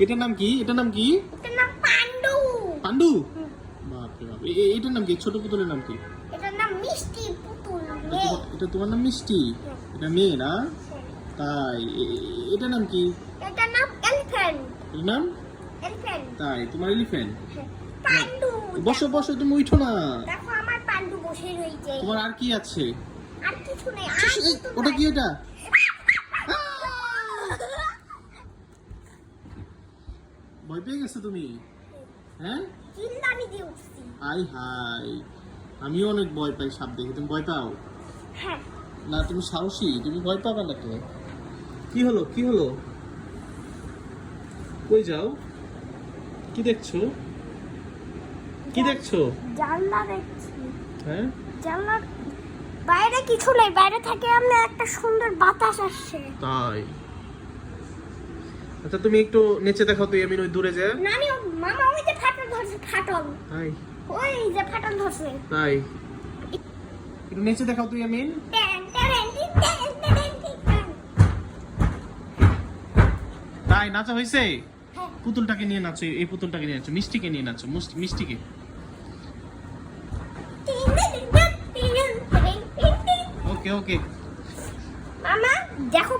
এটার নাম কি? এটার নাম কি? এটার নাম পান্ডু। পান্ডু? বাপরে বাপ। এটার নাম কি? ছোট পুতুলের নাম কি? এটার নাম মিষ্টি পুতুল মেয়ে। এটা তোমার নাম মিষ্টি? এটা মেয়ে না? তাই এটার নাম কি? এটার নাম এলিফ্যান্ট। এটার নাম? এলিফ্যান্ট। তাই তোমার এলিফ্যান্ট? পান্ডু। বসো বসো, তুমি উঠো না। দেখো আমার পান্ডু বসে রয়েছে। তোমার আর কি আছে? আর কিছু নেই। ওটা কি? এটা ভয় পেয়ে গেছো তুমি? হ্যাঁ, চিল্লানি দিয়ে উঠছি। হাই হাই, আমিও অনেক ভয় পাই সাপ দেখে। তুমি ভয় পাও হ্যাঁ। না? তুমি সাহসী, তুমি ভয় পাবে না তো? কি হলো কি হলো? কই যাও? কি দেখছো? কি দেখছো? জানলা দেখছি। হ্যাঁ, জানলার বাইরে কিছু নেই, বাইরে থেকে আমরা একটা সুন্দর বাতাস আসছে। তাই? আচ্ছা তুমি একটু নিচে দেখাও তো, আমি ওই দূরে যাই। নানি মামা ওই যে ফাটল ধরছে, ফাটল তাই? ওই যে ফাটল ধরছে। তাই একটু নিচে দেখাও তুই। আমি tan tan tin tan tan tin tan. তাই নাচা হয়েছে? হ্যাঁ। পুতুলটাকে নিয়ে নাচো, এই পুতুলটাকে নিয়ে নাচো, মিষ্টিকে নিয়ে নাচো, মিষ্টিকে। টিন টিন টিন টিন টিন টিন। Okay okay. মামা দেখো